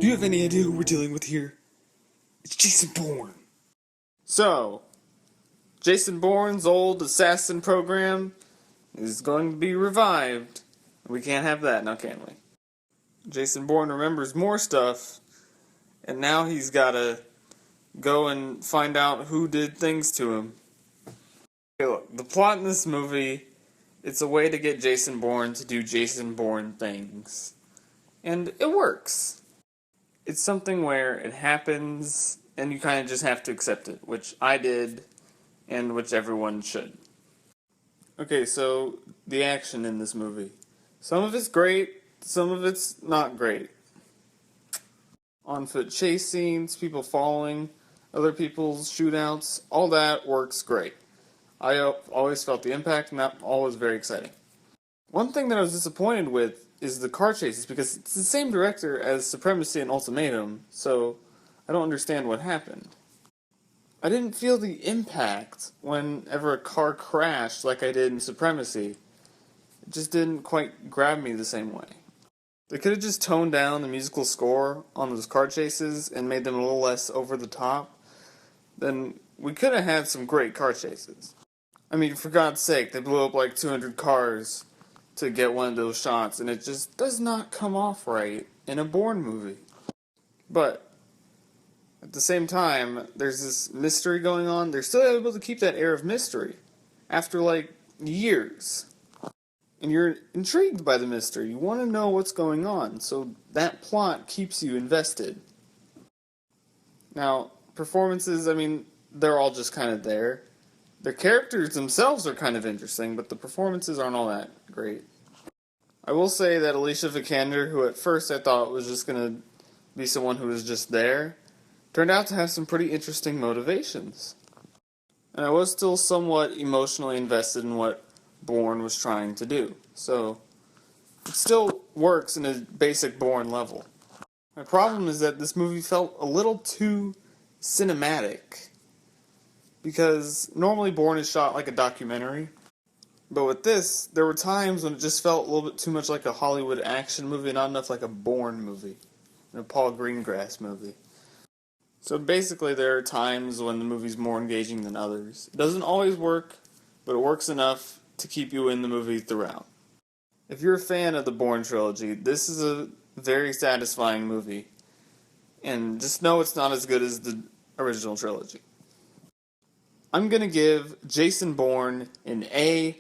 Do you have any idea who we're dealing with here? It's Jason Bourne. So, Jason Bourne's old assassin program is going to be revived. We can't have that now, can we? Jason Bourne remembers more stuff, and now he's got to go and find out who did things to him. Okay, look, the plot in this movie, it's a way to get Jason Bourne to do Jason Bourne things. And it works. It's something where it happens, and you kind of just have to accept it, which I did, and which everyone should. Okay, so the action in this movie. Some of it's great, some of it's not great. On-foot chase scenes, people following other people's shootouts, all that works great. I always felt the impact, and that always very exciting. One thing that I was disappointed with is the car chases, because it's the same director as Supremacy and Ultimatum, so I don't understand what happened. I didn't feel the impact whenever a car crashed like I did in Supremacy. It just didn't quite grab me the same way. They could have just toned down the musical score on those car chases and made them a little less over the top. Then we could have had some great car chases. I mean, for God's sake, they blew up like 200 cars to get one of those shots, and it just does not come off right in a Bourne movie. But at the same time, there's this mystery going on. They're still able to keep that air of mystery after like years. And you're intrigued by the mystery. You want to know what's going on, so that plot keeps you invested. Now, performances, I mean, they're all just kind of there. Their characters themselves are kind of interesting, but the performances aren't all that great. I will say that Alicia Vikander, who at first I thought was just going to be someone who was just there, turned out to have some pretty interesting motivations. And I was still somewhat emotionally invested in what Bourne was trying to do. So, it still works in a basic Bourne level. My problem is that this movie felt a little too cinematic. Because normally Bourne is shot like a documentary. But with this, there were times when it just felt a little bit too much like a Hollywood action movie, not enough like a Bourne movie. And a Paul Greengrass movie. So basically there are times when the movie's more engaging than others. It doesn't always work, but it works enough to keep you in the movie throughout. If you're a fan of the Bourne trilogy, this is a very satisfying movie. And just know it's not as good as the original trilogy. I'm going to give Jason Bourne an A-.